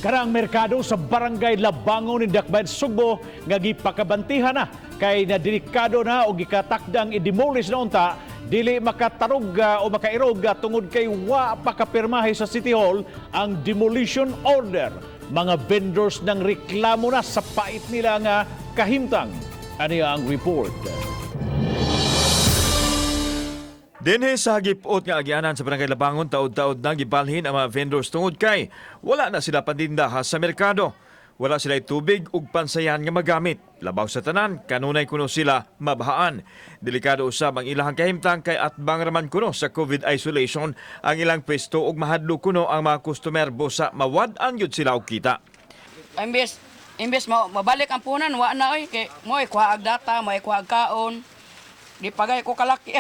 Karang merkado sa barangay Labangon ni Dakbayan, Sugbo nga gipakabantihan na kay na delikado na o gikatakdang i-demolish na unta dili makatarog o makairog tungod kay wa pakapirmahe sa City Hall ang demolition order. Mga vendors nang reklamo na sa pait nila nga kahimtang. Ano ang report? Dinhi sa gipot nga agyanan sa Barangay Labangon, taod-taod nang gibalhin ang mga vendors tungod kay wala na sila pandindaha sa merkado. Wala sila tubig ug pansayan nga magamit. Labaw sa tanan, kanunay kuno sila mabahaan. Delikado usab ang ilang kahimtang kay atbang raman kuno sa COVID isolation ang ilang pwesto ug mahadlo kuno ang mga customer busa mawad-an gyud sila og kita. Imbes mabalik ang punan, wa na oy kay mo kuha ag data, mo kuha ag kaon. Di pagay ko kalaki.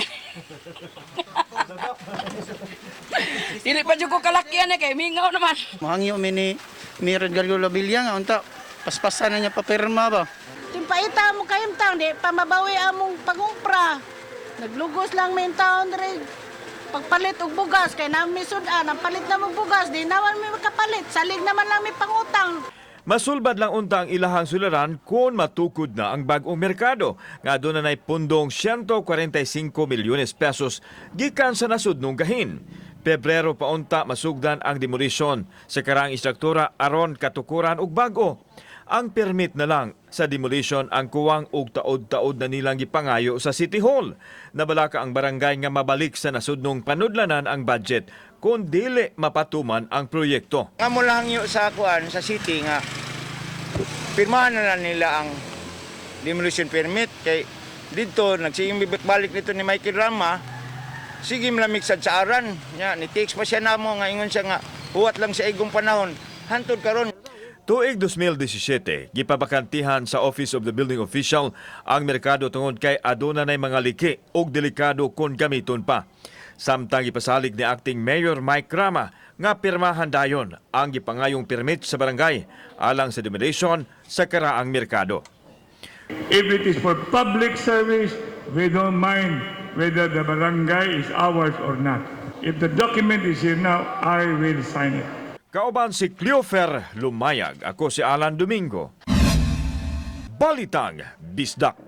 Dili pa jud ko kalaki kay mingaw naman. Mahangyo mini Mirad Galula Bilya nga unta paspasan na niya papirma ba. Timpaita mo kahimtang di pa mabawi among pangumpra. Naglugos lang min taon diri pagpalit og bugas kay nami sudan ang palit na mong bugas di naman mi makapalit salig naman lang mi pangutang. Masulbad lang unta ang ilahang sularan kung matukod na ang bagong merkado nga doon na pundong 145 milyones pesos gikan sa nasudnong gahin. Pebrero pa unta masugdan ang demolisyon sa karang istruktura aron katukuran og bago. Ang permit na lang sa demolition ang kuwang og taod-taod na nilang gipangayo sa City Hall. Nabalaka ang barangay nga mabalik sa nasudnong panudlanan ang budget kung dili mapatuman ang proyekto. Nga mo lang yung sa kuan sa city nga pirmahan na nila ang demolition permit kay dito nagsiyong balik nito ni Michael Rama. Sige malamig sa aran nya ni text pa siya namo nga ingon siya nga huwat lang sa igong panahon hantod karon. Tuig 2017, gipabakantihan sa Office of the Building Official ang merkado tungod kay aduna nay mga liki ug delikado kung gamiton pa. Samtang ipasalig ni Acting Mayor Mike Rama nga pirmahan dayon ang gipangayong permit sa barangay alang sa demolition sa karaang merkado. If it is for public service, we don't mind whether the barangay is ours or not. If the document is here now, I will sign it. Kauban si Cleofer Lumayag, ako si Alan Domingo. Balitang Bisdak.